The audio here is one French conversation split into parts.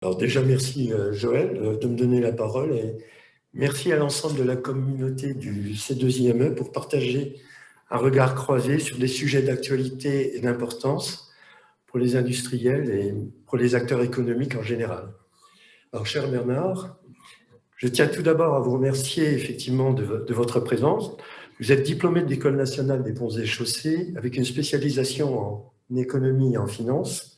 Alors déjà, merci Joël de me donner la parole et merci à l'ensemble de la communauté du C2IME pour partager un regard croisé sur des sujets d'actualité et d'importance pour les industriels et pour les acteurs économiques en général. Alors cher Bernard, je tiens tout d'abord à vous remercier effectivement de votre présence. Vous êtes diplômé de l'École nationale des ponts et chaussées avec une spécialisation en économie et en finance.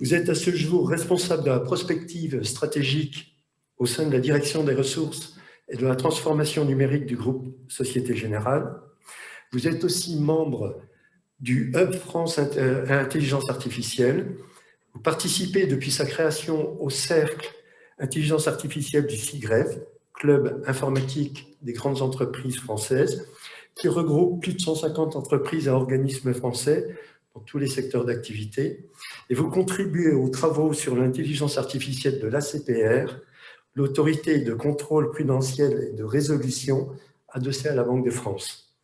Vous êtes à ce jour responsable de la prospective stratégique au sein de la direction des ressources et de la transformation numérique du groupe Société Générale. Vous êtes aussi membre du Hub France Intelligence Artificielle. Vous participez depuis sa création au Cercle Intelligence Artificielle du CIGREF, Club informatique des grandes entreprises françaises, qui regroupe plus de 150 entreprises et organismes français dans tous les secteurs d'activité. Et vous contribuez aux travaux sur l'intelligence artificielle de l'ACPR, l'autorité de contrôle prudentiel et de résolution adossée à la Banque de France.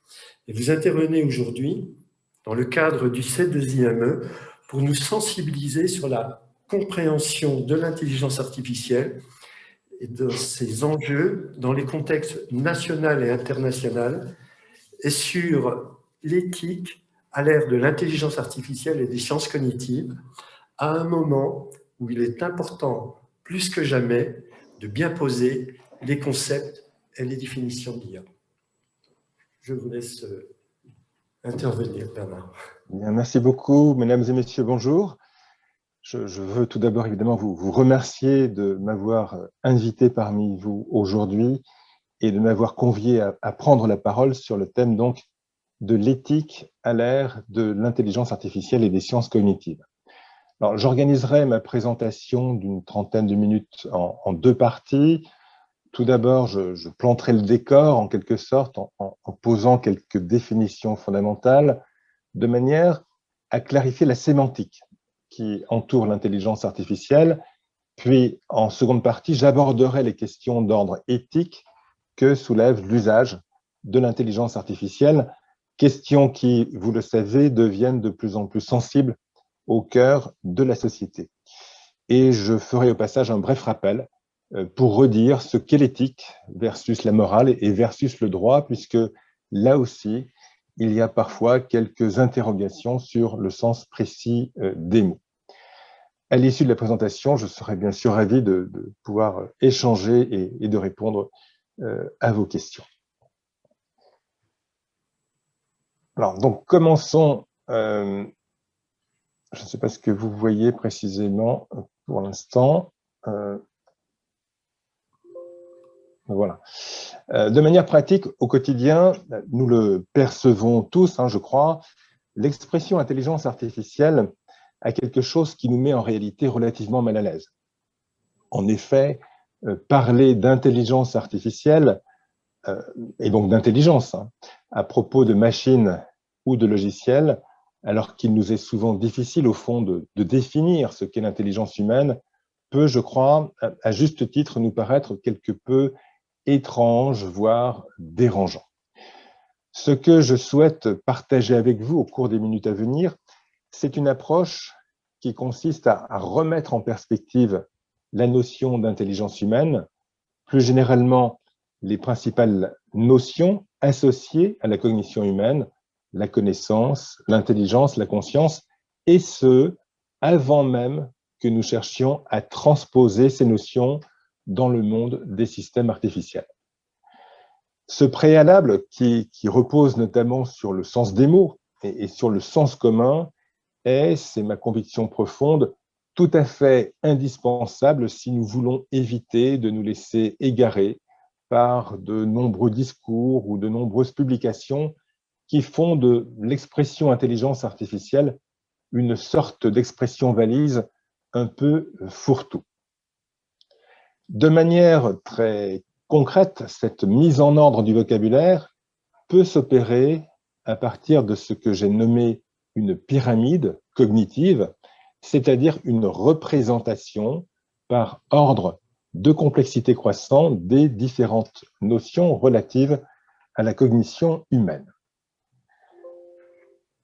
Et vous intervenez aujourd'hui dans le cadre du C2IME pour nous sensibiliser sur la compréhension de l'intelligence artificielle et de ses enjeux dans les contextes national et international et sur l'éthique à l'ère de l'intelligence artificielle et des sciences cognitives, à un moment où il est important, plus que jamais, de bien poser les concepts et les définitions d'IA. Je vous laisse intervenir, Bernard. Bien, merci beaucoup, mesdames et messieurs, bonjour. Je veux tout d'abord évidemment vous remercier de m'avoir invité parmi vous aujourd'hui et de m'avoir convié à prendre la parole sur le thème donc de l'éthique à l'ère de l'intelligence artificielle et des sciences cognitives. Alors, j'organiserai ma présentation d'une trentaine de minutes en deux parties. Tout d'abord, je planterai le décor en quelque sorte en posant quelques définitions fondamentales de manière à clarifier la sémantique qui entoure l'intelligence artificielle. Puis, en seconde partie, j'aborderai les questions d'ordre éthique que soulève l'usage de l'intelligence artificielle, questions qui, vous le savez, deviennent de plus en plus sensibles au cœur de la société. Et je ferai au passage un bref rappel pour redire ce qu'est l'éthique versus la morale et versus le droit, puisque là aussi, il y a parfois quelques interrogations sur le sens précis des mots. À l'issue de la présentation, je serai bien sûr ravi de pouvoir échanger et de répondre à vos questions. Alors, donc, commençons. Je ne sais pas ce que vous voyez précisément pour l'instant. Voilà. De manière pratique, au quotidien, nous le percevons tous, je crois, l'expression intelligence artificielle a quelque chose qui nous met en réalité relativement mal à l'aise. En effet, parler d'intelligence artificielle, et donc d'intelligence, à propos de machines ou de logiciels, alors qu'il nous est souvent difficile au fond de définir ce qu'est l'intelligence humaine, peut, je crois, à juste titre nous paraître quelque peu étrange, voire dérangeant. Ce que je souhaite partager avec vous au cours des minutes à venir, c'est une approche qui consiste à remettre en perspective la notion d'intelligence humaine, plus généralement les principales notions associées à la cognition humaine, la connaissance, l'intelligence, la conscience, et ce, avant même que nous cherchions à transposer ces notions dans le monde des systèmes artificiels. Ce préalable, qui repose notamment sur le sens des mots et sur le sens commun, c'est ma conviction profonde, tout à fait indispensable si nous voulons éviter de nous laisser égarer par de nombreux discours ou de nombreuses publications qui font de l'expression intelligence artificielle une sorte d'expression valise un peu fourre-tout. De manière très concrète, cette mise en ordre du vocabulaire peut s'opérer à partir de ce que j'ai nommé une pyramide cognitive, c'est-à-dire une représentation par ordre de complexité croissant des différentes notions relatives à la cognition humaine.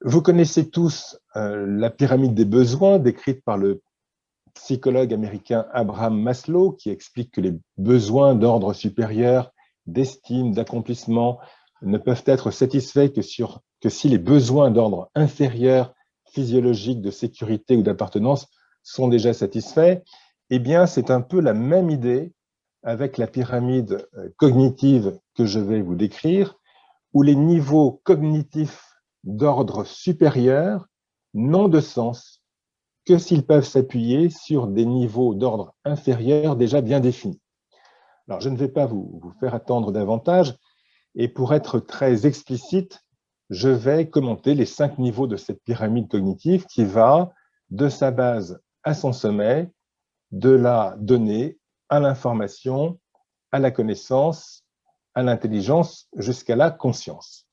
Vous connaissez tous la pyramide des besoins décrite par le psychologue américain Abraham Maslow, qui explique que les besoins d'ordre supérieur, d'estime, d'accomplissement, ne peuvent être satisfaits que si les besoins d'ordre inférieur, physiologique, de sécurité ou d'appartenance sont déjà satisfaits, eh bien, c'est un peu la même idée avec la pyramide cognitive que je vais vous décrire, où les niveaux cognitifs d'ordre supérieur n'ont de sens que s'ils peuvent s'appuyer sur des niveaux d'ordre inférieur déjà bien définis. Alors, je ne vais pas vous faire attendre davantage, et pour être très explicite, je vais commenter les 5 niveaux de cette pyramide cognitive qui va de sa base à son sommet, de la donnée à l'information, à la connaissance, à l'intelligence, jusqu'à la conscience.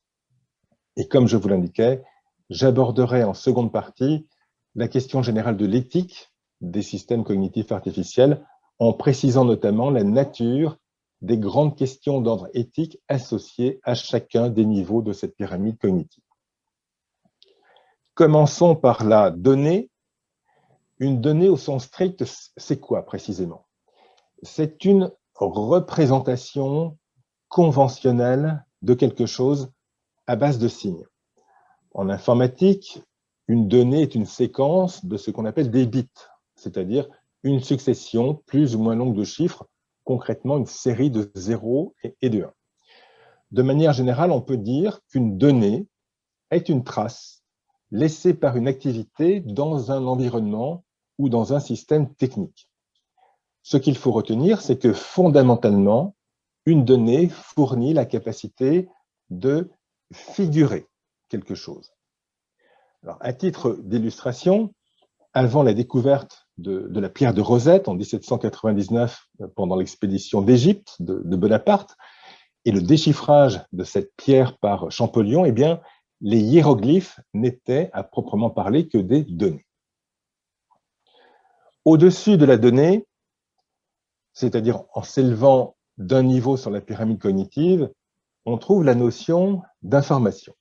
Et comme je vous l'indiquais, j'aborderai en seconde partie la question générale de l'éthique des systèmes cognitifs artificiels, en précisant notamment la nature des grandes questions d'ordre éthique associées à chacun des niveaux de cette pyramide cognitive. Commençons par la donnée. Une donnée au sens strict, c'est quoi précisément? C'est une représentation conventionnelle de quelque chose à base de signes. En informatique, une donnée est une séquence de ce qu'on appelle des bits, c'est-à-dire une succession plus ou moins longue de chiffres, concrètement une série de 0 et de 1. De manière générale, on peut dire qu'une donnée est une trace laissée par une activité dans un environnement ou dans un système technique. Ce qu'il faut retenir, c'est que fondamentalement, une donnée fournit la capacité de figurer quelque chose. Alors, à titre d'illustration, avant la découverte de la pierre de Rosette en 1799 pendant l'expédition d'Égypte de Bonaparte et le déchiffrage de cette pierre par Champollion, eh bien, les hiéroglyphes n'étaient à proprement parler que des données. Au-dessus de la donnée, c'est-à-dire en s'élevant d'un niveau sur la pyramide cognitive, on trouve la notion d'information.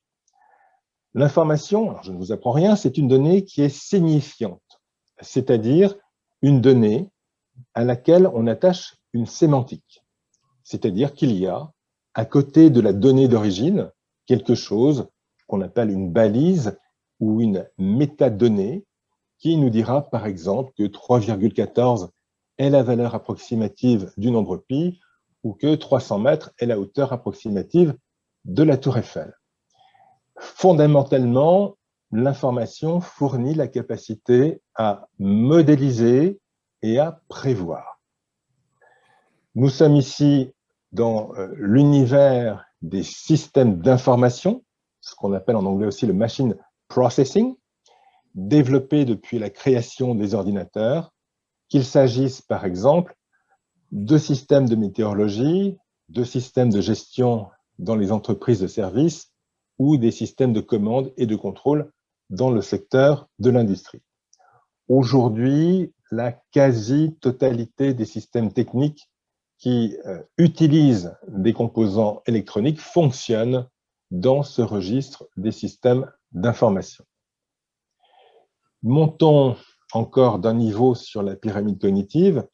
L'information, je ne vous apprends rien, c'est une donnée qui est signifiante, c'est-à-dire une donnée à laquelle on attache une sémantique. C'est-à-dire qu'il y a, à côté de la donnée d'origine, quelque chose qu'on appelle une balise ou une métadonnée qui nous dira, par exemple, que 3,14 est la valeur approximative du nombre pi ou que 300 mètres est la hauteur approximative de la tour Eiffel. Fondamentalement, l'information fournit la capacité à modéliser et à prévoir. Nous sommes ici dans l'univers des systèmes d'information, ce qu'on appelle en anglais aussi le machine processing, développé depuis la création des ordinateurs, qu'il s'agisse par exemple de systèmes de météorologie, de systèmes de gestion dans les entreprises de services ou des systèmes de commande et de contrôle dans le secteur de l'industrie. Aujourd'hui, la quasi-totalité des systèmes techniques qui utilisent des composants électroniques fonctionnent dans ce registre des systèmes d'information. Montons encore d'un niveau sur la pyramide cognitive,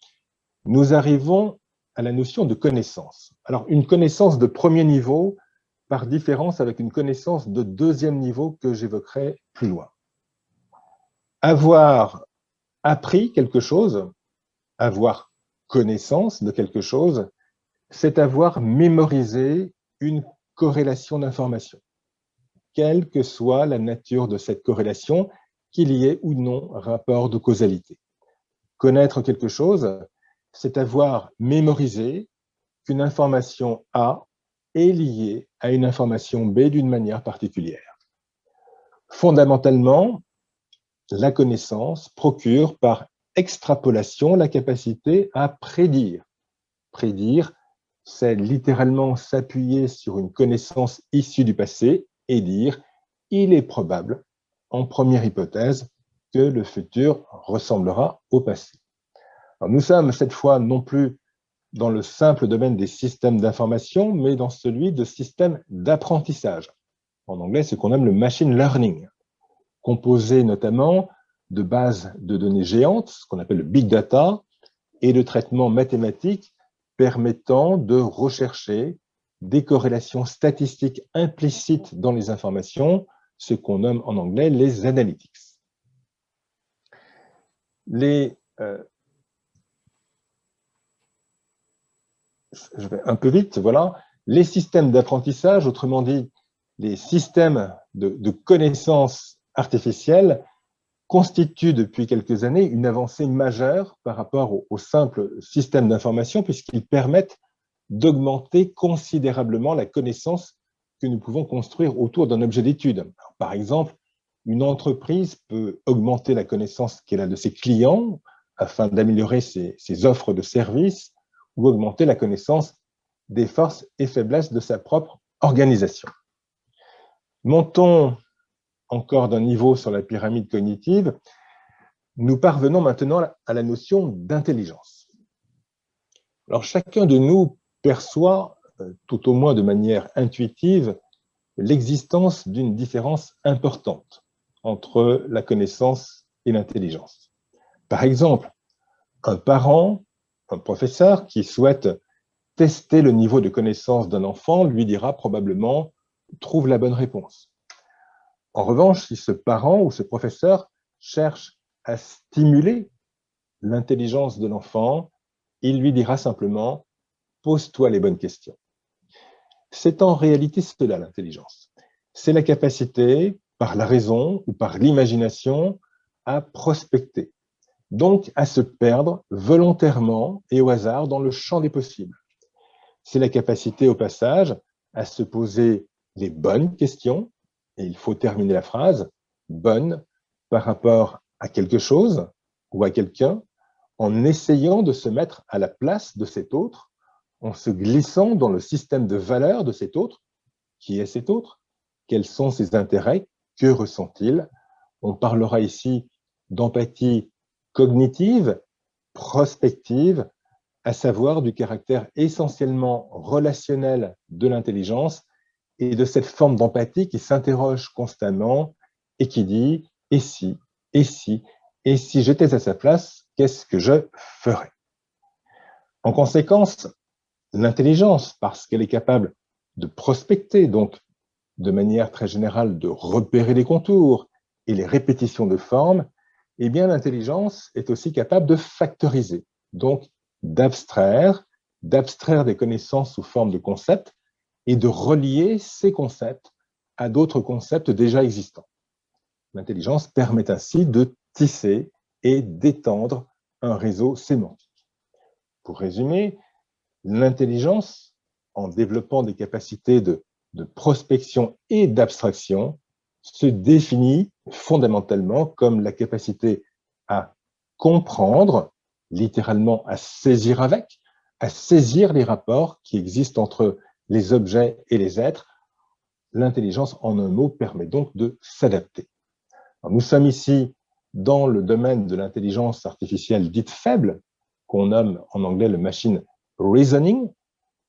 nous arrivons à la notion de connaissance. Alors, une connaissance de premier niveau, par différence avec une connaissance de deuxième niveau que j'évoquerai plus loin. Avoir appris quelque chose, avoir connaissance de quelque chose, c'est avoir mémorisé une corrélation d'informations, quelle que soit la nature de cette corrélation, qu'il y ait ou non rapport de causalité. Connaître quelque chose, c'est avoir mémorisé qu'une information A est liée à une information B d'une manière particulière. Fondamentalement, la connaissance procure par extrapolation la capacité à prédire. Prédire, c'est littéralement s'appuyer sur une connaissance issue du passé et dire « il est probable » en première hypothèse, que le futur ressemblera au passé. Alors, nous sommes cette fois non plus dans le simple domaine des systèmes d'information, mais dans celui de systèmes d'apprentissage. En anglais, ce qu'on nomme le machine learning, composé notamment de bases de données géantes, ce qu'on appelle le big data, et de traitements mathématiques permettant de rechercher des corrélations statistiques implicites dans les informations, ce qu'on nomme en anglais les analytics. Je vais un peu vite, voilà. Les systèmes d'apprentissage, autrement dit, les systèmes de connaissances artificielles, constituent depuis quelques années une avancée majeure par rapport au simple système d'information, puisqu'ils permettent d'augmenter considérablement la connaissance que nous pouvons construire autour d'un objet d'étude. Par exemple, une entreprise peut augmenter la connaissance qu'elle a de ses clients afin d'améliorer ses offres de services ou augmenter la connaissance des forces et faiblesses de sa propre organisation. Montons encore d'un niveau sur la pyramide cognitive, nous parvenons maintenant à la notion d'intelligence. Alors, chacun de nous perçoit, tout au moins de manière intuitive, l'existence d'une différence importante entre la connaissance et l'intelligence. Par exemple, un parent, un professeur qui souhaite tester le niveau de connaissance d'un enfant lui dira probablement « trouve la bonne réponse ». En revanche, si ce parent ou ce professeur cherche à stimuler l'intelligence de l'enfant, il lui dira simplement « pose-toi les bonnes questions ». C'est en réalité cela l'intelligence. C'est la capacité, par la raison ou par l'imagination, à prospecter, donc à se perdre volontairement et au hasard dans le champ des possibles. C'est la capacité au passage à se poser les bonnes questions, et il faut terminer la phrase, bonne par rapport à quelque chose ou à quelqu'un, en essayant de se mettre à la place de cet autre, en se glissant dans le système de valeurs de cet autre. Qui est cet autre? Quels sont ses intérêts? Que ressent-il? On parlera ici d'empathie cognitive, prospective, à savoir du caractère essentiellement relationnel de l'intelligence et de cette forme d'empathie qui s'interroge constamment et qui dit « et si, et si, et si j'étais à sa place, qu'est-ce que je ferais ?» En conséquence, l'intelligence, parce qu'elle est capable de prospecter, donc de manière très générale de repérer les contours et les répétitions de formes, eh bien l'intelligence est aussi capable de factoriser, donc d'abstraire des connaissances sous forme de concepts et de relier ces concepts à d'autres concepts déjà existants. L'intelligence permet ainsi de tisser et d'étendre un réseau sémantique. Pour résumer, l'intelligence, en développant des capacités de prospection et d'abstraction, se définit fondamentalement comme la capacité à comprendre, littéralement à saisir avec, à saisir les rapports qui existent entre les objets et les êtres. L'intelligence, en un mot, permet donc de s'adapter. Nous sommes ici dans le domaine de l'intelligence artificielle dite faible, qu'on nomme en anglais le machine reasoning,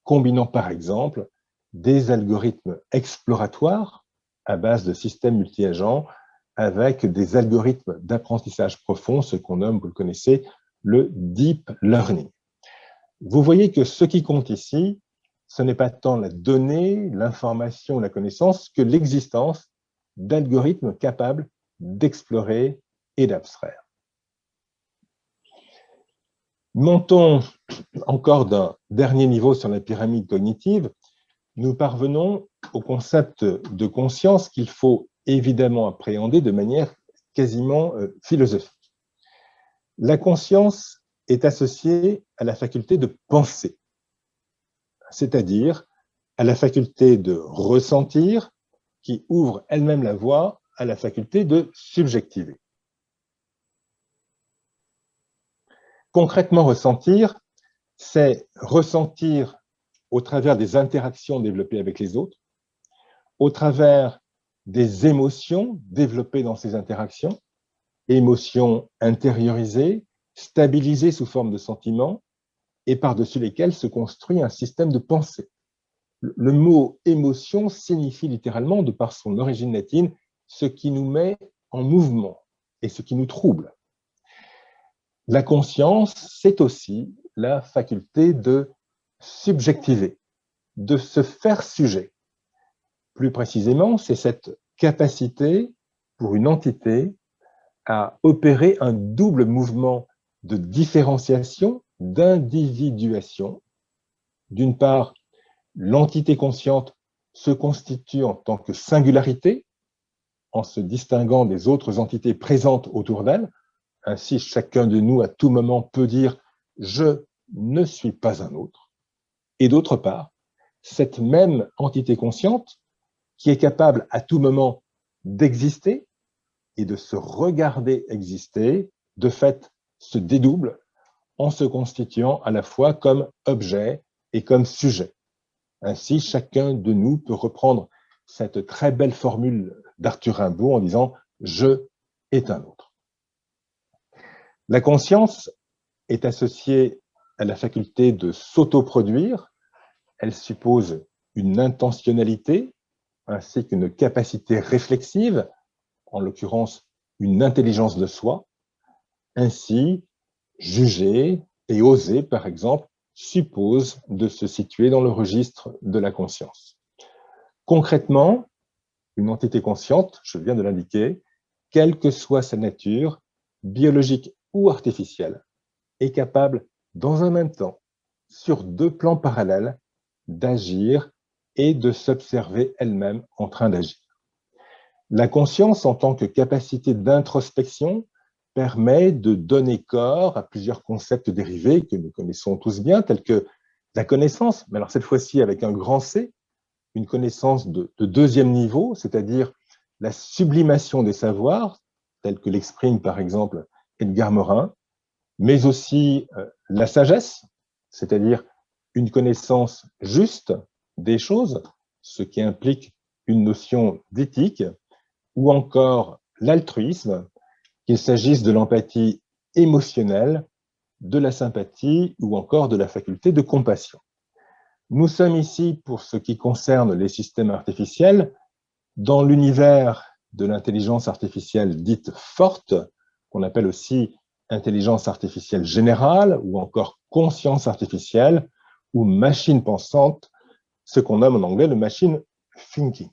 combinant par exemple des algorithmes exploratoires à base de systèmes multi-agents avec des algorithmes d'apprentissage profond, ce qu'on nomme, vous le connaissez, le deep learning. Vous voyez que ce qui compte ici, ce n'est pas tant la donnée, l'information, la connaissance, que l'existence d'algorithmes capables d'explorer et d'abstraire. Montons encore d'un dernier niveau sur la pyramide cognitive, nous parvenons au concept de conscience qu'il faut évidemment appréhender de manière quasiment philosophique. La conscience est associée à la faculté de penser, c'est-à-dire à la faculté de ressentir qui ouvre elle-même la voie à la faculté de subjectiver. Concrètement, ressentir, c'est ressentir au travers des interactions développées avec les autres, au travers des émotions développées dans ces interactions, émotions intériorisées, stabilisées sous forme de sentiments, et par-dessus lesquelles se construit un système de pensée. Le mot émotion signifie littéralement, de par son origine latine, ce qui nous met en mouvement. et ce qui nous trouble. La conscience, c'est aussi la faculté de subjectiver, de se faire sujet. Plus précisément, c'est cette capacité pour une entité à opérer un double mouvement de différenciation, d'individuation. D'une part, l'entité consciente se constitue en tant que singularité, en se distinguant des autres entités présentes autour d'elle. Ainsi, chacun de nous, à tout moment, peut dire « je ne suis pas un autre ». Et d'autre part, cette même entité consciente, qui est capable à tout moment d'exister et de se regarder exister, de fait, se dédouble en se constituant à la fois comme objet et comme sujet. Ainsi, chacun de nous peut reprendre cette très belle formule d'Arthur Rimbaud en disant « je est un autre ». La conscience est associée à la faculté de s'autoproduire. Elle suppose une intentionnalité ainsi qu'une capacité réflexive, en l'occurrence une intelligence de soi. Ainsi, juger et oser, par exemple, suppose de se situer dans le registre de la conscience. Concrètement, une entité consciente, je viens de l'indiquer, quelle que soit sa nature, biologique ou artificielle, est capable, dans un même temps, sur deux plans parallèles, d'agir et de s'observer elle-même en train d'agir. La conscience, en tant que capacité d'introspection, permet de donner corps à plusieurs concepts dérivés que nous connaissons tous bien, tels que la connaissance, mais alors cette fois-ci avec un grand C, une connaissance de deuxième niveau, c'est-à-dire la sublimation des savoirs, telle que l'exprime par exemple Edgar Morin, mais aussi la sagesse, c'est-à-dire une connaissance juste des choses, ce qui implique une notion d'éthique, ou encore l'altruisme, qu'il s'agisse de l'empathie émotionnelle, de la sympathie ou encore de la faculté de compassion. Nous sommes ici, pour ce qui concerne les systèmes artificiels, dans l'univers de l'intelligence artificielle dite forte, qu'on appelle aussi intelligence artificielle générale ou encore conscience artificielle ou machine pensante, ce qu'on nomme en anglais le machine thinking.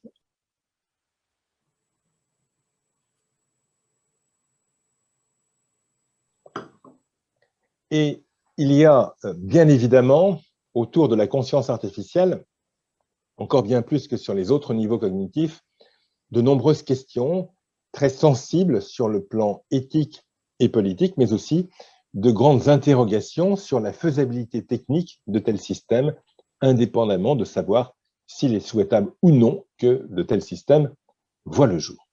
Et il y a bien évidemment, autour de la conscience artificielle, encore bien plus que sur les autres niveaux cognitifs, de nombreuses questions très sensibles sur le plan éthique et politique, mais aussi de grandes interrogations sur la faisabilité technique de tels systèmes, indépendamment de savoir s'il est souhaitable ou non que de tels systèmes voient le jour.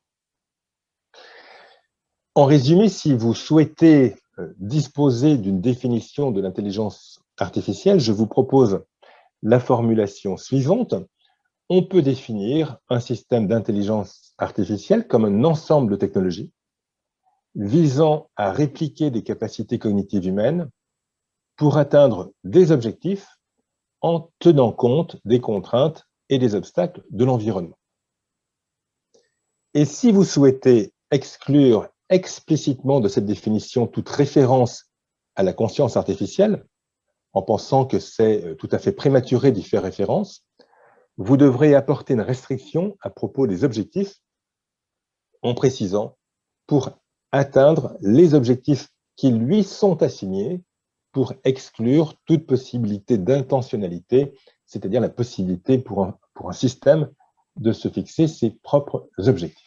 En résumé, si vous souhaitez disposer d'une définition de l'intelligence artificielle, je vous propose la formulation suivante. On peut définir un système d'intelligence artificielle comme un ensemble de technologies visant à répliquer des capacités cognitives humaines pour atteindre des objectifs en tenant compte des contraintes et des obstacles de l'environnement. Et si vous souhaitez exclure explicitement de cette définition toute référence à la conscience artificielle, en pensant que c'est tout à fait prématuré d'y faire référence, vous devrez apporter une restriction à propos des objectifs en précisant pour atteindre les objectifs qui lui sont assignés pour exclure toute possibilité d'intentionnalité, c'est-à-dire la possibilité pour un système de se fixer ses propres objectifs.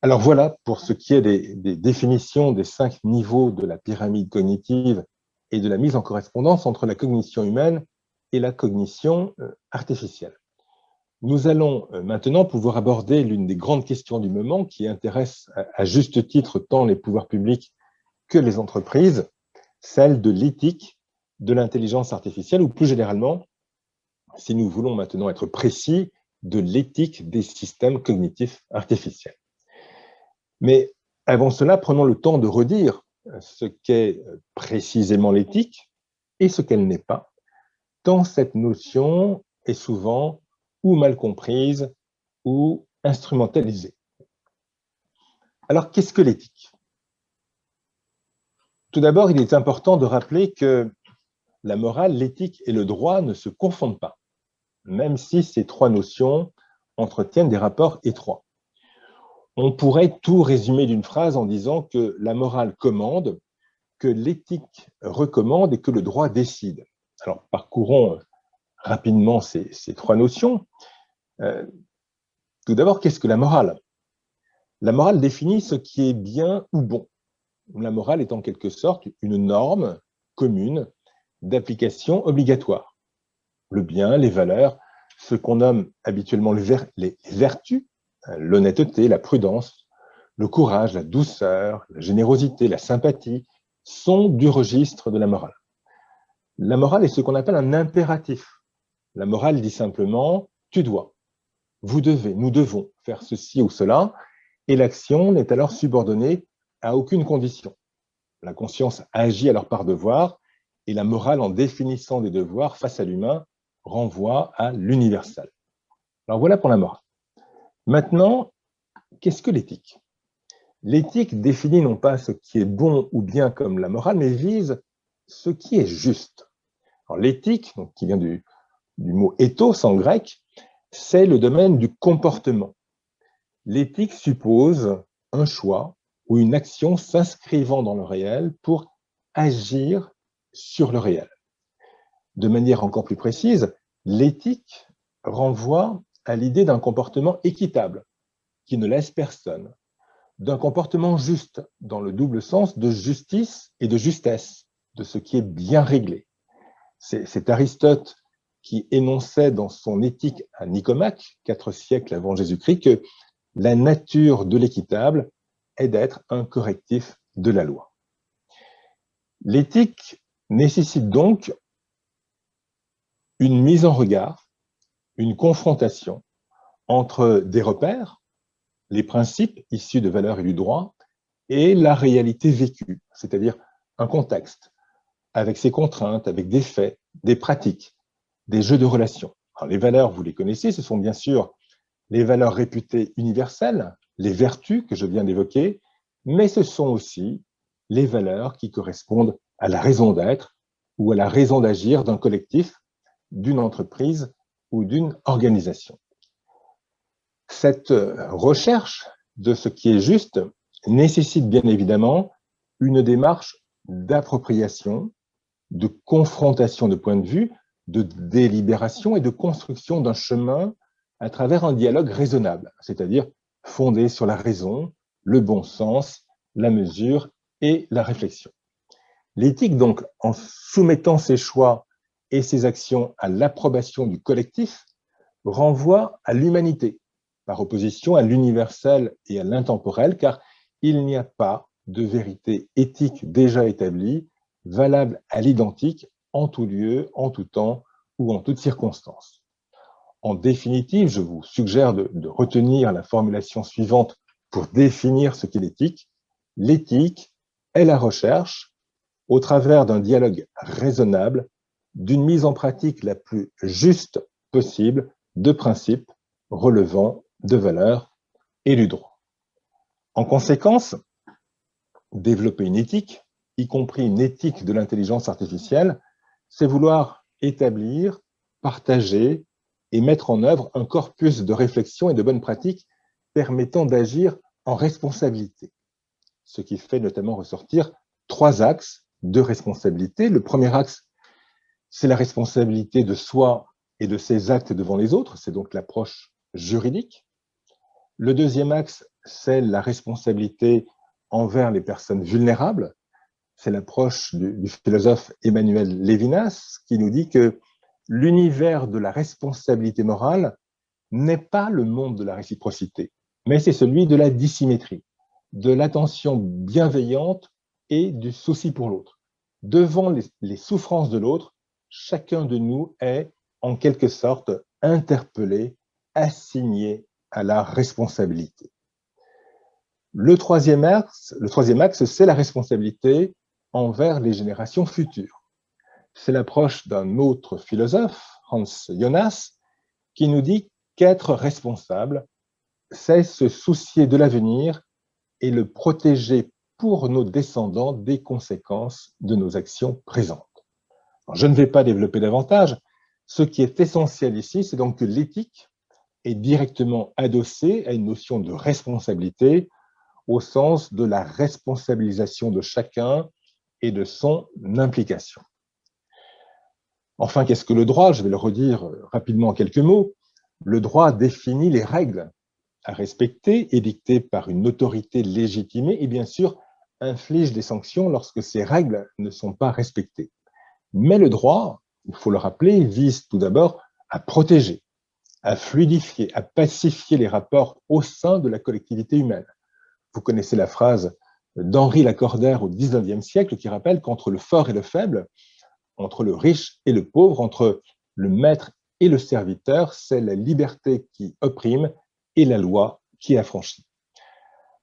Alors voilà pour ce qui est des définitions des 5 niveaux de la pyramide cognitive et de la mise en correspondance entre la cognition humaine et la cognition artificielle. Nous allons maintenant pouvoir aborder l'une des grandes questions du moment qui intéresse à juste titre tant les pouvoirs publics que les entreprises, celle de l'éthique de l'intelligence artificielle ou plus généralement, si nous voulons maintenant être précis, de l'éthique des systèmes cognitifs artificiels. Mais avant cela, prenons le temps de redire ce qu'est précisément l'éthique et ce qu'elle n'est pas, tant cette notion est souvent ou mal comprise ou instrumentalisée. Alors, qu'est-ce que l'éthique? Tout d'abord, il est important de rappeler que la morale, l'éthique et le droit ne se confondent pas, même si ces trois notions entretiennent des rapports étroits. On pourrait tout résumer d'une phrase en disant que la morale commande, que l'éthique recommande et que le droit décide. Alors, parcourons rapidement ces trois notions. Tout d'abord, qu'est-ce que la morale? La morale définit ce qui est bien ou bon. La morale est en quelque sorte une norme commune d'application obligatoire. Le bien, les valeurs, ce qu'on nomme habituellement les vertus, l'honnêteté, la prudence, le courage, la douceur, la générosité, la sympathie, sont du registre de la morale. La morale est ce qu'on appelle un impératif. La morale dit simplement « tu dois », « vous devez », « nous devons » faire ceci ou cela, et l'action n'est alors subordonnée à aucune condition. La conscience agit alors par devoir, et la morale, en définissant des devoirs face à l'humain, renvoie à l'universel. Alors voilà pour la morale. Maintenant, qu'est-ce que l'éthique? L'éthique définit non pas ce qui est bon ou bien comme la morale, mais vise ce qui est juste. L'éthique, qui vient du mot ethos en grec, c'est le domaine du comportement. L'éthique suppose un choix ou une action s'inscrivant dans le réel pour agir sur le réel. De manière encore plus précise, l'éthique renvoie à l'idée d'un comportement équitable qui ne laisse personne, d'un comportement juste dans le double sens de justice et de justesse, de ce qui est bien réglé. C'est Aristote qui énonçait dans son Éthique à Nicomaque, 4 siècles avant Jésus-Christ, que la nature de l'équitable est d'être un correctif de la loi. L'éthique nécessite donc une mise en regard, une confrontation entre des repères, les principes issus de valeurs et du droit, et la réalité vécue, c'est-à-dire un contexte, avec ses contraintes, avec des faits, des pratiques, des jeux de relations. Alors, les valeurs, vous les connaissez, ce sont bien sûr les valeurs réputées universelles, les vertus que je viens d'évoquer, mais ce sont aussi les valeurs qui correspondent à la raison d'être ou à la raison d'agir d'un collectif, d'une entreprise ou d'une organisation. Cette recherche de ce qui est juste nécessite bien évidemment une démarche d'appropriation, de confrontation de points de vue, de délibération et de construction d'un chemin à travers un dialogue raisonnable, c'est-à-dire fondé sur la raison, le bon sens, la mesure et la réflexion. L'éthique, donc, en soumettant ses choix et ses actions à l'approbation du collectif, renvoie à l'humanité, par opposition à l'universel et à l'intemporel, car il n'y a pas de vérité éthique déjà établie, valable à l'identique, en tout lieu, en tout temps ou en toutes circonstances. En définitive, je vous suggère de retenir la formulation suivante pour définir ce qu'est l'éthique. L'éthique est la recherche, au travers d'un dialogue raisonnable, d'une mise en pratique la plus juste possible de principes relevant de valeurs et du droit. En conséquence, développer une éthique, y compris une éthique de l'intelligence artificielle, c'est vouloir établir, partager et mettre en œuvre un corpus de réflexion et de bonnes pratiques permettant d'agir en responsabilité. Ce qui fait notamment ressortir 3 axes de responsabilité. Le premier axe, c'est la responsabilité de soi et de ses actes devant les autres, c'est donc l'approche juridique. Le deuxième axe, c'est la responsabilité envers les personnes vulnérables. C'est l'approche du philosophe Emmanuel Lévinas qui nous dit que l'univers de la responsabilité morale n'est pas le monde de la réciprocité, mais c'est celui de la dissymétrie, de l'attention bienveillante et du souci pour l'autre. Devant les souffrances de l'autre, chacun de nous est en quelque sorte interpellé, assigné à la responsabilité. Le troisième axe, c'est la responsabilité envers les générations futures. C'est l'approche d'un autre philosophe, Hans Jonas, qui nous dit qu'être responsable, c'est se soucier de l'avenir et le protéger pour nos descendants des conséquences de nos actions présentes. Alors, je ne vais pas développer davantage. Ce qui est essentiel ici, c'est donc que l'éthique est directement adossée à une notion de responsabilité au sens de la responsabilisation de chacun et de son implication. Enfin, qu'est-ce que le droit? Je vais le redire rapidement en quelques mots. Le droit définit les règles à respecter, édictées par une autorité légitimée et bien sûr inflige des sanctions lorsque ces règles ne sont pas respectées. Mais le droit, il faut le rappeler, vise tout d'abord à protéger, à fluidifier, à pacifier les rapports au sein de la collectivité humaine. Vous connaissez la phrase d'Henri Lacordaire au XIXe siècle qui rappelle qu'entre le fort et le faible, entre le riche et le pauvre, entre le maître et le serviteur, c'est la liberté qui opprime et la loi qui affranchit.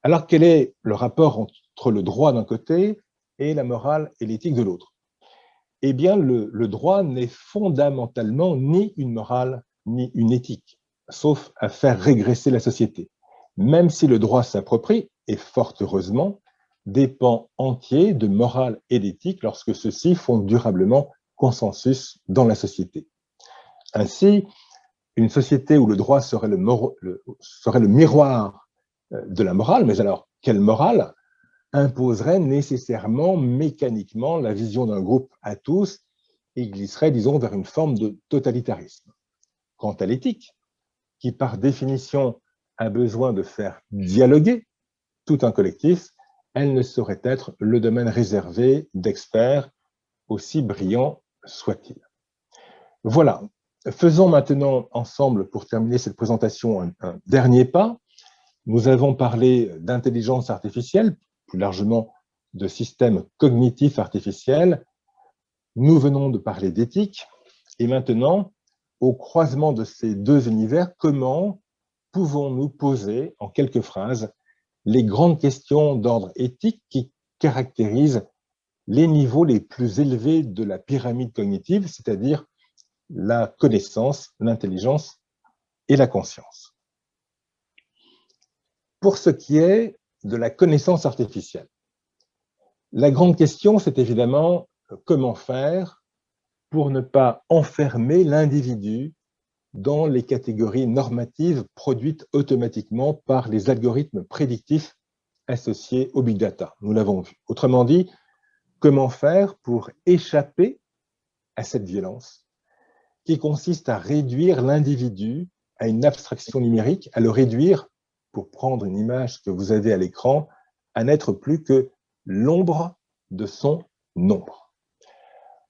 Alors, quel est le rapport entre le droit d'un côté et la morale et l'éthique de l'autre? Eh bien, le droit n'est fondamentalement ni une morale ni une éthique, sauf à faire régresser la société, même si le droit s'approprie, et fort heureusement, des pans entiers de morale et d'éthique lorsque ceux-ci font durablement consensus dans la société. Ainsi, une société où le droit serait le miroir de la morale, mais alors, quelle morale? Imposerait nécessairement, mécaniquement, la vision d'un groupe à tous et glisserait, disons, vers une forme de totalitarisme. Quant à l'éthique, qui par définition a besoin de faire dialoguer tout un collectif, elle ne saurait être le domaine réservé d'experts, aussi brillants soient-ils. Voilà, faisons maintenant ensemble, pour terminer cette présentation, un dernier pas. Nous avons parlé d'intelligence artificielle, plus largement de systèmes cognitifs artificiels. Nous venons de parler d'éthique. Et maintenant, au croisement de ces deux univers, comment pouvons-nous poser, en quelques phrases, les grandes questions d'ordre éthique qui caractérisent les niveaux les plus élevés de la pyramide cognitive, c'est-à-dire la connaissance, l'intelligence et la conscience. Pour ce qui est de la connaissance artificielle, la grande question, c'est évidemment comment faire pour ne pas enfermer l'individu dans les catégories normatives produites automatiquement par les algorithmes prédictifs associés au big data. Nous l'avons vu. Autrement dit, comment faire pour échapper à cette violence qui consiste à réduire l'individu à une abstraction numérique, à le réduire, pour prendre une image que vous avez à l'écran, à n'être plus que l'ombre de son nombre.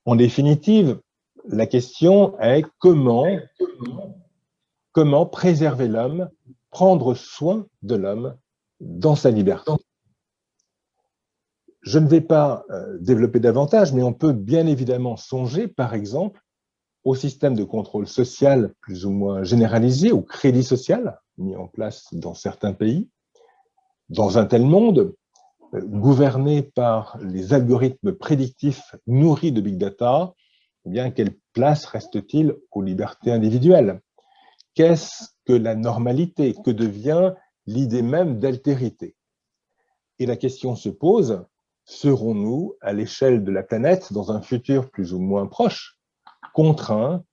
En définitive, la question est comment préserver l'homme, prendre soin de l'homme dans sa liberté. Je ne vais pas développer davantage, mais on peut bien évidemment songer, par exemple, au système de contrôle social plus ou moins généralisé, au crédit social mis en place dans certains pays. Dans un tel monde, gouverné par les algorithmes prédictifs nourris de big data, eh bien, quelle place reste-t-il aux libertés individuelles? Qu'est-ce que la normalité? Que devient l'idée même d'altérité? Et la question se pose, serons-nous, à l'échelle de la planète, dans un futur plus ou moins proche, contraints,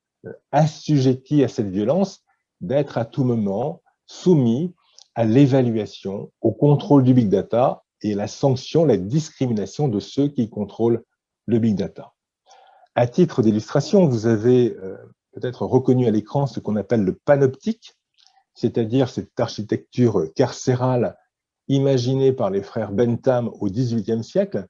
assujettis à cette violence, d'être à tout moment soumis à l'évaluation, au contrôle du big data et la sanction, la discrimination de ceux qui contrôlent le big data? À titre d'illustration, vous avez peut-être reconnu à l'écran ce qu'on appelle le panoptique, c'est-à-dire cette architecture carcérale imaginée par les frères Bentham au XVIIIe siècle,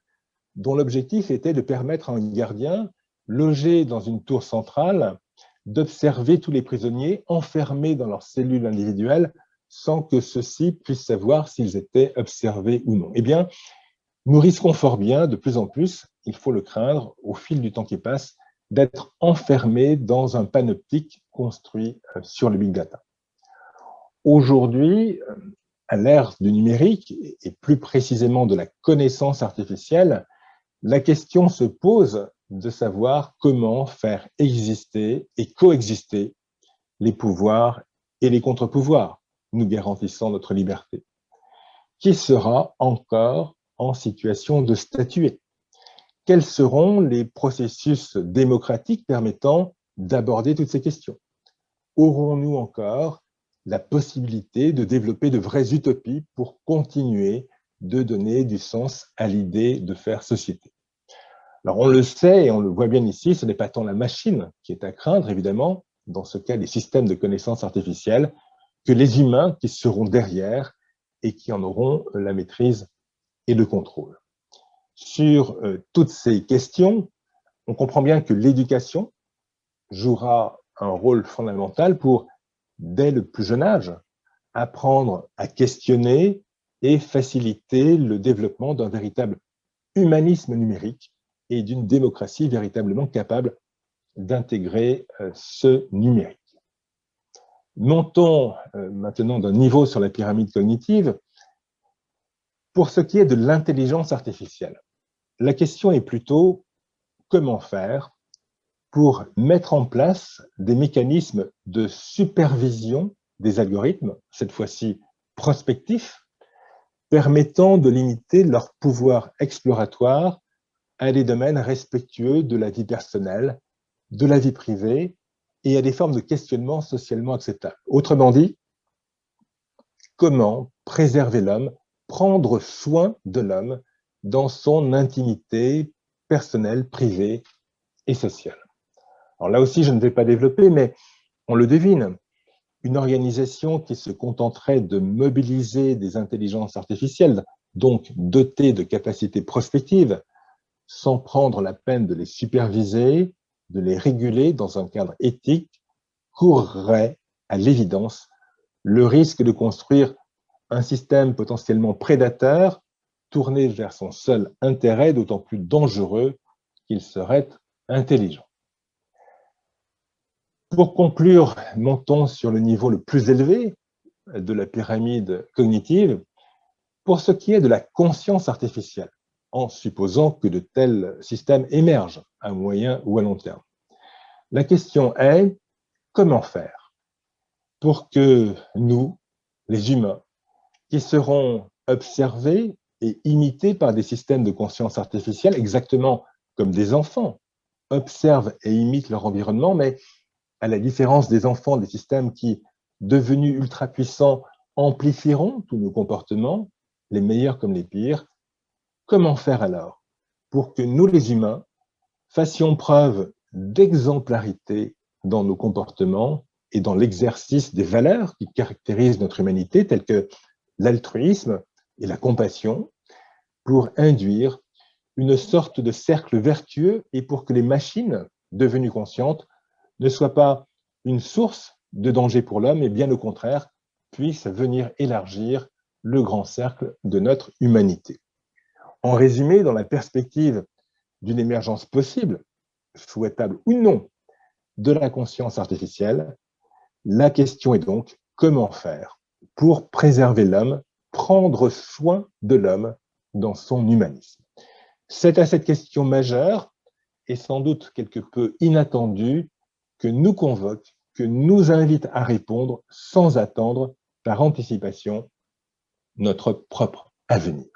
dont l'objectif était de permettre à un gardien, logé dans une tour centrale, d'observer tous les prisonniers enfermés dans leurs cellules individuelles sans que ceux-ci puissent savoir s'ils étaient observés ou non. Eh bien, nous risquons fort bien, de plus en plus, il faut le craindre, au fil du temps qui passe, d'être enfermés dans un panoptique construit sur le big data. Aujourd'hui, à l'ère du numérique, et plus précisément de la connaissance artificielle, la question se pose de savoir comment faire exister et coexister les pouvoirs et les contre-pouvoirs, nous garantissant notre liberté. qui sera encore en situation de statuer? Quels seront les processus démocratiques permettant d'aborder toutes ces questions? Aurons-nous encore la possibilité de développer de vraies utopies pour continuer de donner du sens à l'idée de faire société? Alors on le sait et on le voit bien ici, ce n'est pas tant la machine qui est à craindre, évidemment, dans ce cas les systèmes de connaissances artificielles, que les humains qui seront derrière et qui en auront la maîtrise et le contrôle. Sur toutes ces questions, on comprend bien que l'éducation jouera un rôle fondamental pour, dès le plus jeune âge, apprendre à questionner et faciliter le développement d'un véritable humanisme numérique et d'une démocratie véritablement capable d'intégrer ce numérique. Montons maintenant d'un niveau sur la pyramide cognitive. Pour ce qui est de l'intelligence artificielle, la question est plutôt comment faire pour mettre en place des mécanismes de supervision des algorithmes, cette fois-ci prospectifs, permettant de limiter leur pouvoir exploratoire à des domaines respectueux de la vie personnelle, de la vie privée et à des formes de questionnement socialement acceptables. Autrement dit, comment préserver l'homme, prendre soin de l'homme dans son intimité personnelle, privée et sociale. Alors là aussi, je ne vais pas développer, mais on le devine. Une organisation qui se contenterait de mobiliser des intelligences artificielles, donc dotées de capacités prospectives, sans prendre la peine de les superviser, de les réguler dans un cadre éthique, courrait à l'évidence le risque de construire un système potentiellement prédateur tourné vers son seul intérêt, d'autant plus dangereux qu'il serait intelligent. Pour conclure, montons sur le niveau le plus élevé de la pyramide cognitive pour ce qui est de la conscience artificielle, en supposant que de tels systèmes émergent à moyen ou à long terme. La question est, comment faire pour que nous, les humains, qui seront observés et imités par des systèmes de conscience artificielle, exactement comme des enfants observent et imitent leur environnement, mais à la différence des enfants, des systèmes qui, devenus ultra puissants, amplifieront tous nos comportements, les meilleurs comme les pires. Comment faire alors pour que nous, les humains, fassions preuve d'exemplarité dans nos comportements et dans l'exercice des valeurs qui caractérisent notre humanité, telles que l'altruisme et la compassion, pour induire une sorte de cercle vertueux et pour que les machines, devenues conscientes, ne soient pas une source de danger pour l'homme, mais bien au contraire, puissent venir élargir le grand cercle de notre humanité. En résumé, dans la perspective d'une émergence possible, souhaitable ou non, de la conscience artificielle, la question est donc comment faire pour préserver l'homme, prendre soin de l'homme dans son humanisme. C'est à cette question majeure et sans doute quelque peu inattendue que nous convoque, que nous invite à répondre sans attendre, par anticipation, notre propre avenir.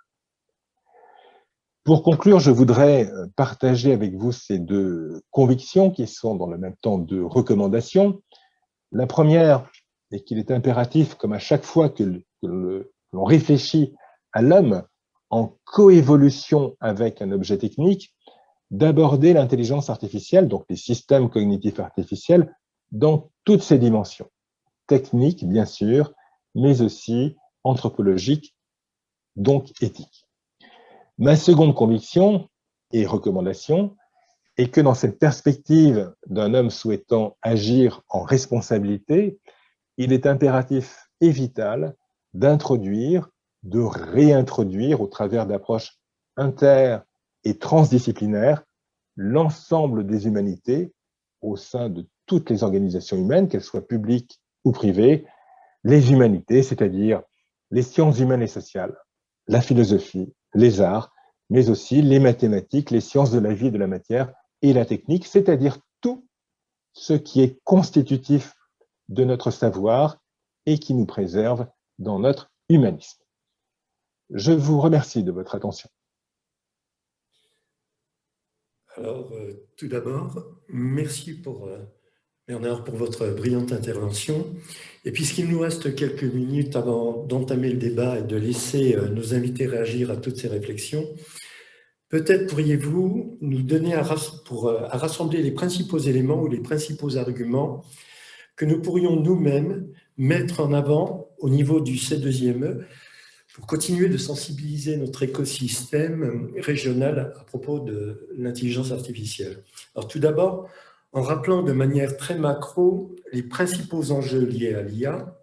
Pour conclure, je voudrais partager avec vous ces deux convictions qui sont dans le même temps deux recommandations. La première est qu'il est impératif, comme à chaque fois que l'on réfléchit à l'homme en coévolution avec un objet technique, d'aborder l'intelligence artificielle, donc les systèmes cognitifs artificiels, dans toutes ses dimensions, techniques bien sûr, mais aussi anthropologiques, donc éthiques. Ma seconde conviction et recommandation est que dans cette perspective d'un homme souhaitant agir en responsabilité, il est impératif et vital d'introduire, de réintroduire au travers d'approches inter- et transdisciplinaires l'ensemble des humanités au sein de toutes les organisations humaines, qu'elles soient publiques ou privées, les humanités, c'est-à-dire les sciences humaines et sociales, la philosophie, les arts, mais aussi les mathématiques, les sciences de la vie et de la matière et la technique, c'est-à-dire tout ce qui est constitutif de notre savoir et qui nous préserve dans notre humanisme. Je vous remercie de votre attention. Alors, tout d'abord, merci Bernard, pour votre brillante intervention. Et puisqu'il nous reste quelques minutes avant d'entamer le débat et de laisser nos invités réagir à toutes ces réflexions, peut-être pourriez-vous nous donner à rassembler les principaux éléments ou les principaux arguments que nous pourrions nous-mêmes mettre en avant au niveau du C2IME pour continuer de sensibiliser notre écosystème régional à propos de l'intelligence artificielle. Alors tout d'abord, en rappelant de manière très macro les principaux enjeux liés à l'IA,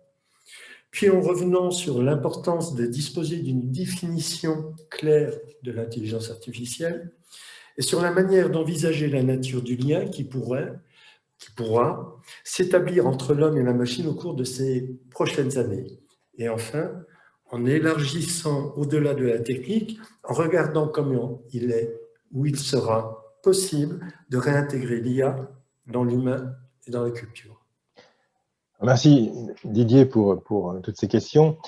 puis en revenant sur l'importance de disposer d'une définition claire de l'intelligence artificielle et sur la manière d'envisager la nature du lien qui pourra s'établir entre l'homme et la machine au cours de ces prochaines années. Et enfin, en élargissant au-delà de la technique, en regardant comment il est ou il sera possible de réintégrer l'IA dans l'humain et dans la culture. Merci Didier pour toutes ces questions.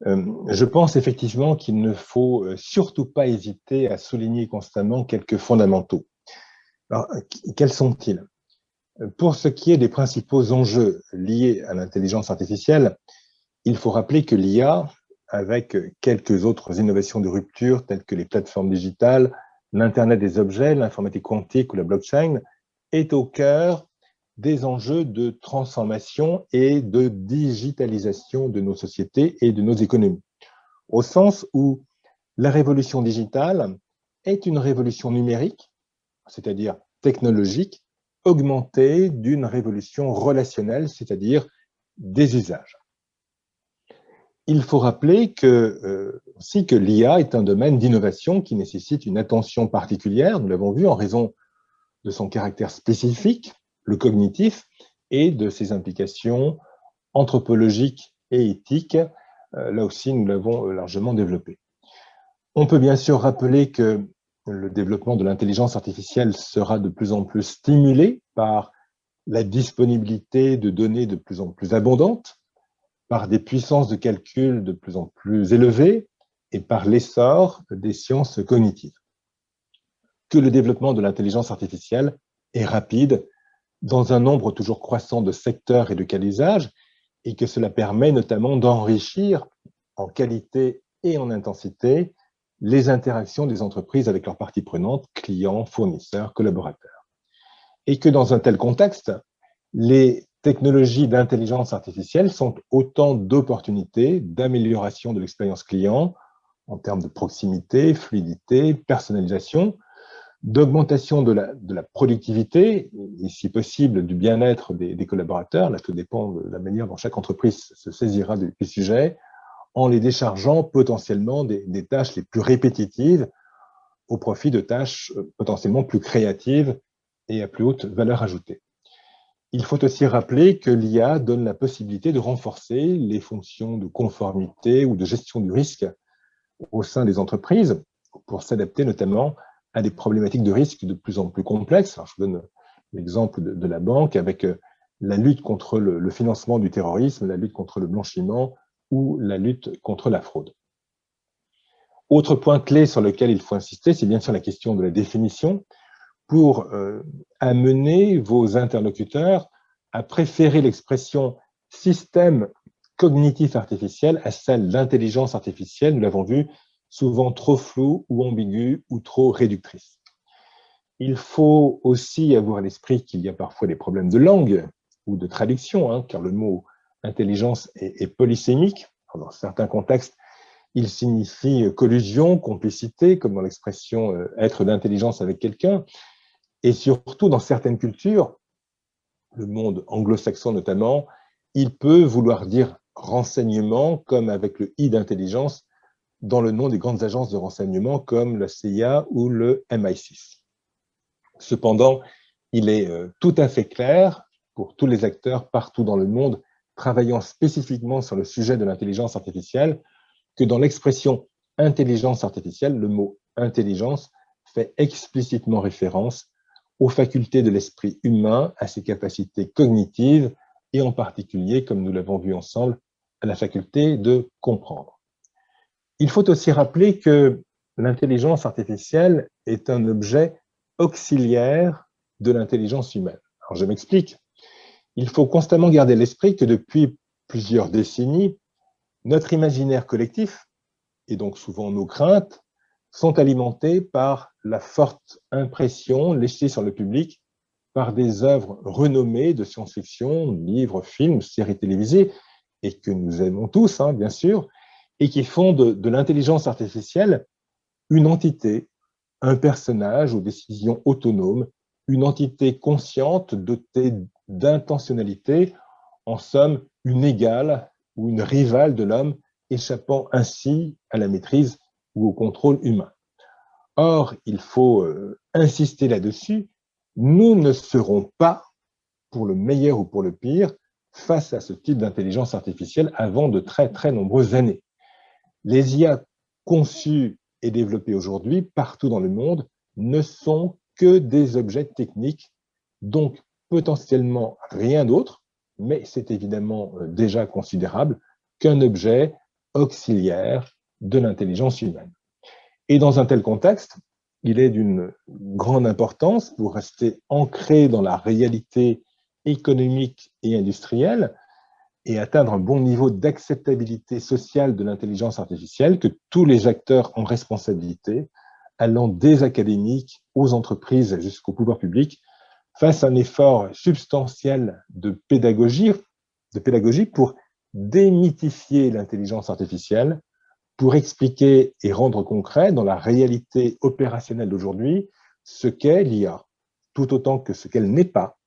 Je pense effectivement qu'il ne faut surtout pas hésiter à souligner constamment quelques fondamentaux. Alors, quels sont-ils? Pour ce qui est des principaux enjeux liés à l'intelligence artificielle, il faut rappeler que l'IA, avec quelques autres innovations de rupture telles que les plateformes digitales, l'Internet des objets, l'informatique quantique ou la blockchain, est au cœur des enjeux de transformation et de digitalisation de nos sociétés et de nos économies, au sens où la révolution digitale est une révolution numérique, c'est-à-dire technologique, augmentée d'une révolution relationnelle, c'est-à-dire des usages. Il faut rappeler aussi que l'IA est un domaine d'innovation qui nécessite une attention particulière, nous l'avons vu, en raison de son caractère spécifique, le cognitif, et de ses implications anthropologiques et éthiques. Là aussi, nous l'avons largement développé. On peut bien sûr rappeler que le développement de l'intelligence artificielle sera de plus en plus stimulé par la disponibilité de données de plus en plus abondantes, par des puissances de calcul de plus en plus élevées et par l'essor des sciences cognitives. Que le développement de l'intelligence artificielle est rapide dans un nombre toujours croissant de secteurs et de cas d'usage, et que cela permet notamment d'enrichir en qualité et en intensité les interactions des entreprises avec leurs parties prenantes, clients, fournisseurs, collaborateurs. Et que dans un tel contexte, les technologies d'intelligence artificielle sont autant d'opportunités d'amélioration de l'expérience client en termes de proximité, fluidité, personnalisation, d'augmentation de la productivité et, si possible, du bien-être des collaborateurs. Là, tout dépend de la manière dont chaque entreprise se saisira du sujet, en les déchargeant potentiellement des tâches les plus répétitives au profit de tâches potentiellement plus créatives et à plus haute valeur ajoutée. Il faut aussi rappeler que l'IA donne la possibilité de renforcer les fonctions de conformité ou de gestion du risque au sein des entreprises pour s'adapter notamment à des problématiques de risque de plus en plus complexes. Alors, je vous donne l'exemple de la banque avec la lutte contre le financement du terrorisme, la lutte contre le blanchiment ou la lutte contre la fraude. Autre point clé sur lequel il faut insister, c'est bien sûr la question de la définition pour amener vos interlocuteurs à préférer l'expression système cognitif artificiel à celle d'intelligence artificielle, nous l'avons vu, souvent trop floue ou ambiguë ou trop réductrice. Il faut aussi avoir à l'esprit qu'il y a parfois des problèmes de langue ou de traduction, car le mot intelligence est polysémique. Dans certains contextes, il signifie collusion, complicité, comme dans l'expression être d'intelligence avec quelqu'un. Et surtout, dans certaines cultures, le monde anglo-saxon notamment, il peut vouloir dire renseignement, comme avec le I d'intelligence, dans le nom des grandes agences de renseignement comme la CIA ou le MI6. Cependant, il est tout à fait clair pour tous les acteurs partout dans le monde travaillant spécifiquement sur le sujet de l'intelligence artificielle que dans l'expression intelligence artificielle, le mot intelligence fait explicitement référence aux facultés de l'esprit humain, à ses capacités cognitives et en particulier, comme nous l'avons vu ensemble, à la faculté de comprendre. Il faut aussi rappeler que l'intelligence artificielle est un objet auxiliaire de l'intelligence humaine. Alors, je m'explique. Il faut constamment garder à l'esprit que depuis plusieurs décennies, notre imaginaire collectif, et donc souvent nos craintes, sont alimentées par la forte impression laissée sur le public par des œuvres renommées de science-fiction, livres, films, séries télévisées, et que nous aimons tous, hein, bien sûr, et qui font de l'intelligence artificielle une entité, un personnage aux décisions autonomes, une entité consciente dotée d'intentionnalité, en somme, une égale ou une rivale de l'homme, échappant ainsi à la maîtrise ou au contrôle humain. Or, il faut insister là-dessus, nous ne serons pas, pour le meilleur ou pour le pire, face à ce type d'intelligence artificielle avant de très très nombreuses années. Les IA conçues et développées aujourd'hui partout dans le monde ne sont que des objets techniques, donc potentiellement rien d'autre, mais c'est évidemment déjà considérable, qu'un objet auxiliaire de l'intelligence humaine. Et dans un tel contexte, il est d'une grande importance pour rester ancré dans la réalité économique et industrielle et atteindre un bon niveau d'acceptabilité sociale de l'intelligence artificielle que tous les acteurs en responsabilité, allant des académiques aux entreprises jusqu'au pouvoir public, fassent un effort substantiel de pédagogie pour démythifier l'intelligence artificielle, pour expliquer et rendre concret dans la réalité opérationnelle d'aujourd'hui ce qu'est l'IA, tout autant que ce qu'elle n'est pas,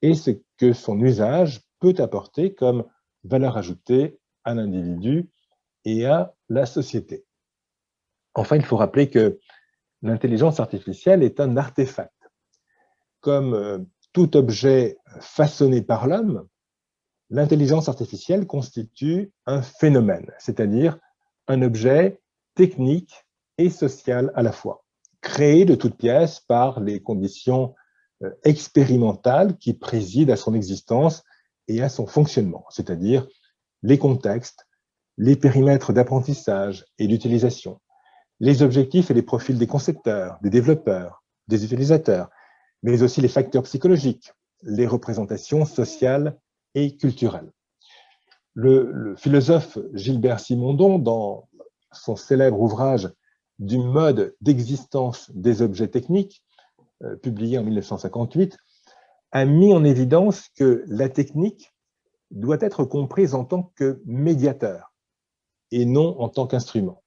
et ce que son usage peut apporter comme valeur ajoutée à l'individu et à la société. Enfin, il faut rappeler que l'intelligence artificielle est un artefact. Comme tout objet façonné par l'homme, l'intelligence artificielle constitue un phénomène, c'est-à-dire un objet technique et social à la fois, créé de toutes pièces par les conditions expérimentales qui président à son existence et à son fonctionnement, c'est-à-dire les contextes, les périmètres d'apprentissage et d'utilisation, les objectifs et les profils des concepteurs, des développeurs, des utilisateurs, mais aussi les facteurs psychologiques, les représentations sociales et culturelles. Le philosophe Gilbert Simondon, dans son célèbre ouvrage du mode d'existence des objets techniques, publié en 1958, a mis en évidence que la technique doit être comprise en tant que médiateur et non en tant qu'instrument,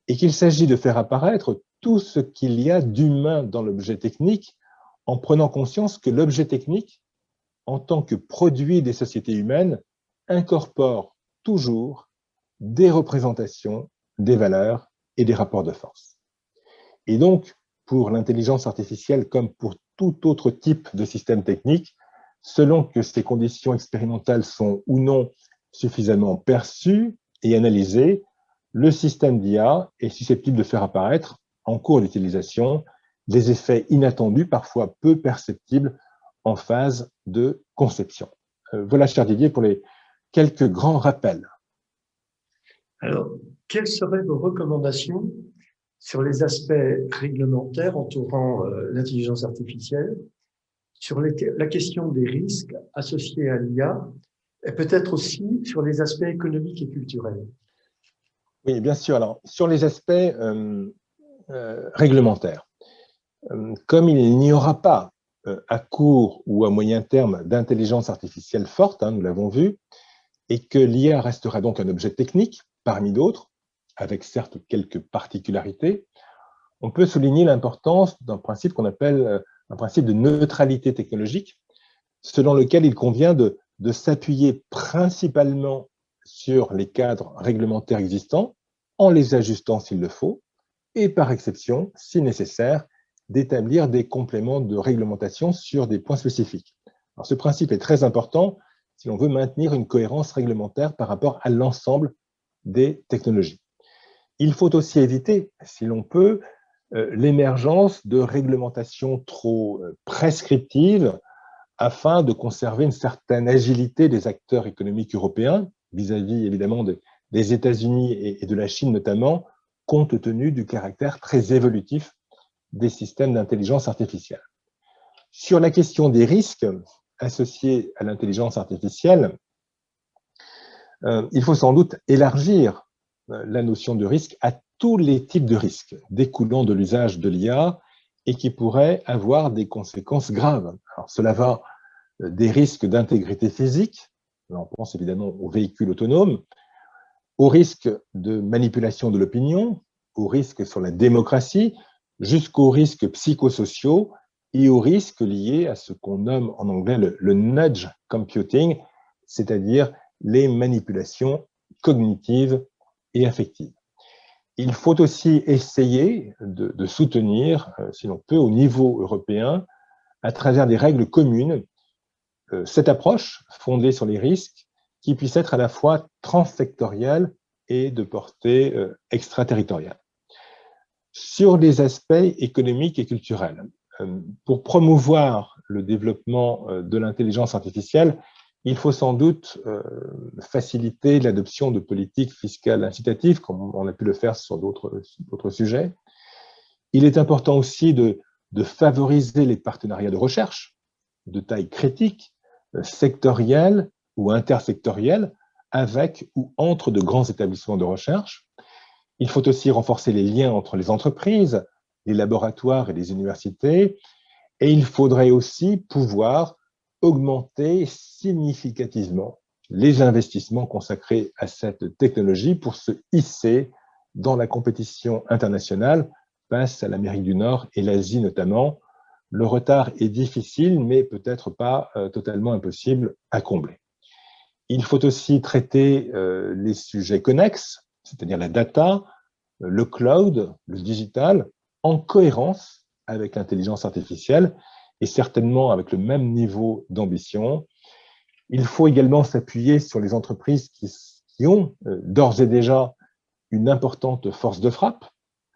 et qu'il s'agit de faire apparaître tout ce qu'il y a d'humain dans l'objet technique en prenant conscience que l'objet technique, en tant que produit des sociétés humaines, incorpore toujours des représentations, des valeurs et des rapports de force. Et donc, pour l'intelligence artificielle comme pour tout autre type de système technique, selon que ces conditions expérimentales sont ou non suffisamment perçues et analysées, le système d'IA est susceptible de faire apparaître, en cours d'utilisation, des effets inattendus, parfois peu perceptibles, en phase de conception. Voilà, cher Didier, pour les quelques grands rappels. Alors, quelles seraient vos recommandations sur les aspects réglementaires entourant l'intelligence artificielle, sur la question des risques associés à l'IA, et peut-être aussi sur les aspects économiques et culturels? Oui, bien sûr. Alors, sur les aspects réglementaires, comme il n'y aura pas à court ou à moyen terme d'intelligence artificielle forte, hein, nous l'avons vu, et que l'IA restera donc un objet technique parmi d'autres, avec certes quelques particularités, on peut souligner l'importance d'un principe qu'on appelle un principe de neutralité technologique, selon lequel il convient de s'appuyer principalement sur les cadres réglementaires existants, en les ajustant s'il le faut, et par exception, si nécessaire, d'établir des compléments de réglementation sur des points spécifiques. Alors, ce principe est très important si l'on veut maintenir une cohérence réglementaire par rapport à l'ensemble des technologies. Il faut aussi éviter, si l'on peut, l'émergence de réglementations trop prescriptives afin de conserver une certaine agilité des acteurs économiques européens vis-à-vis évidemment des États-Unis et de la Chine notamment, compte tenu du caractère très évolutif des systèmes d'intelligence artificielle. Sur la question des risques associés à l'intelligence artificielle, il faut sans doute élargir la notion de risque à tous les types de risques découlant de l'usage de l'IA et qui pourraient avoir des conséquences graves. Alors, cela va des risques d'intégrité physique, on pense évidemment aux véhicules autonomes, aux risques de manipulation de l'opinion, aux risques sur la démocratie, jusqu'aux risques psychosociaux et aux risques liés à ce qu'on nomme en anglais le nudge computing, c'est-à-dire les manipulations cognitives et affectives. Il faut aussi essayer de soutenir, si l'on peut, au niveau européen, à travers des règles communes, cette approche fondée sur les risques qui puisse être à la fois transsectorielle et de portée extraterritoriale. Sur les aspects économiques et culturels, pour promouvoir le développement de l'intelligence artificielle, il faut sans doute faciliter l'adoption de politiques fiscales incitatives, comme on a pu le faire sur d'autres sujets. Il est important aussi de favoriser les partenariats de recherche de taille critique, sectorielle ou intersectorielle, avec ou entre de grands établissements de recherche. Il faut aussi renforcer les liens entre les entreprises, les laboratoires et les universités. Et il faudrait aussi pouvoir augmenter significativement les investissements consacrés à cette technologie pour se hisser dans la compétition internationale face à l'Amérique du Nord et l'Asie notamment. Le retard est difficile, mais peut-être pas totalement impossible à combler. Il faut aussi traiter les sujets connexes, c'est-à-dire la data, le cloud, le digital, en cohérence avec l'intelligence artificielle et certainement avec le même niveau d'ambition. Il faut également s'appuyer sur les entreprises qui ont d'ores et déjà une importante force de frappe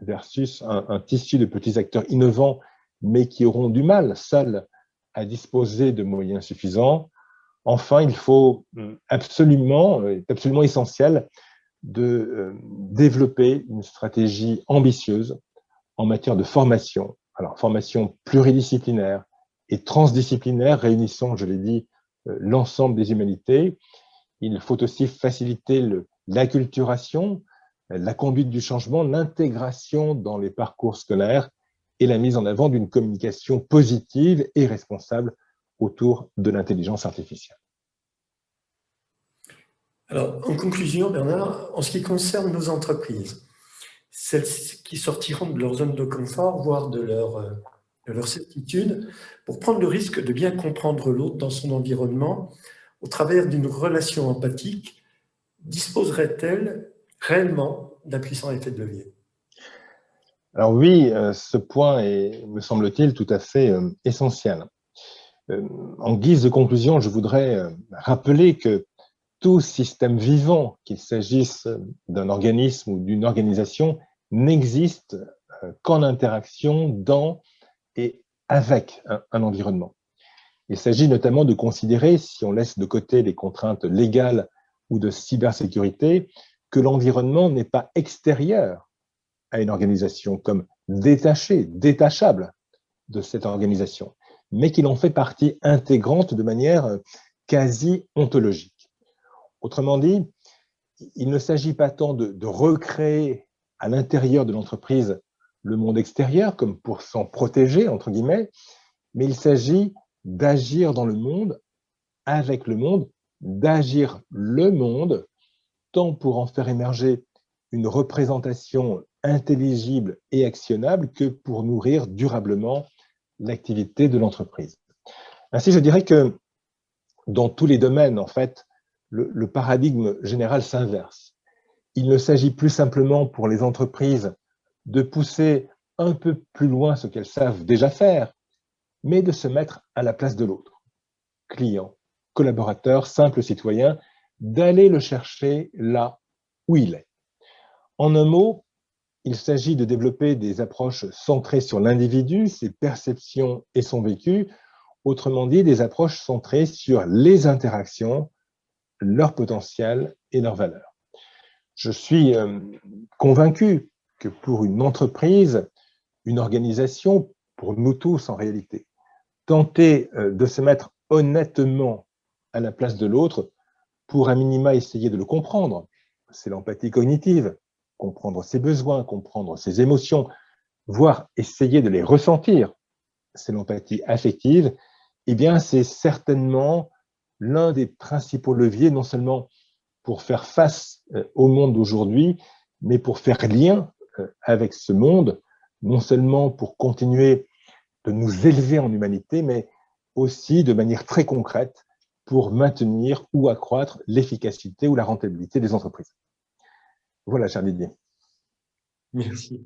versus un tissu de petits acteurs innovants, mais qui auront du mal seuls à disposer de moyens suffisants. Enfin, il faut absolument, est absolument essentiel de développer une stratégie ambitieuse en matière de formation. Alors, formation pluridisciplinaire et transdisciplinaire, réunissant, je l'ai dit, l'ensemble des humanités. Il faut aussi faciliter l'acculturation, la conduite du changement, l'intégration dans les parcours scolaires et la mise en avant d'une communication positive et responsable autour de l'intelligence artificielle. Alors, en conclusion, Bernard, en ce qui concerne nos entreprises, celles qui sortiront de leur zone de confort, voire de leur certitude, pour prendre le risque de bien comprendre l'autre dans son environnement, au travers d'une relation empathique, disposerait-elle réellement d'un puissant effet de levier? Alors oui, ce point est, me semble-t-il, tout à fait essentiel. En guise de conclusion, je voudrais rappeler que tout système vivant, qu'il s'agisse d'un organisme ou d'une organisation, n'existe qu'en interaction dans et avec un environnement. Il s'agit notamment de considérer, si on laisse de côté les contraintes légales ou de cybersécurité, que l'environnement n'est pas extérieur à une organisation comme détaché, détachable de cette organisation, mais qu'il en fait partie intégrante de manière quasi ontologique. Autrement dit, il ne s'agit pas tant de recréer à l'intérieur de l'entreprise le monde extérieur, comme pour s'en protéger, entre guillemets, mais il s'agit d'agir dans le monde, avec le monde, d'agir le monde, tant pour en faire émerger une représentation intelligible et actionnable que pour nourrir durablement l'activité de l'entreprise. Ainsi, je dirais que dans tous les domaines, en fait, le paradigme général s'inverse. Il ne s'agit plus simplement pour les entreprises de pousser un peu plus loin ce qu'elles savent déjà faire, mais de se mettre à la place de l'autre, client, collaborateur, simple citoyen, d'aller le chercher là où il est. En un mot, il s'agit de développer des approches centrées sur l'individu, ses perceptions et son vécu, autrement dit, des approches centrées sur les interactions, leur potentiel et leurs valeurs. Je suis convaincu que pour une entreprise, une organisation, pour nous tous en réalité, tenter de se mettre honnêtement à la place de l'autre pour un minima essayer de le comprendre, c'est l'empathie cognitive, comprendre ses besoins, comprendre ses émotions, voire essayer de les ressentir, c'est l'empathie affective, eh bien c'est certainement l'un des principaux leviers, non seulement pour faire face au monde d'aujourd'hui, mais pour faire lien avec ce monde, non seulement pour continuer de nous élever en humanité, mais aussi de manière très concrète pour maintenir ou accroître l'efficacité ou la rentabilité des entreprises. Voilà, cher Didier. Merci.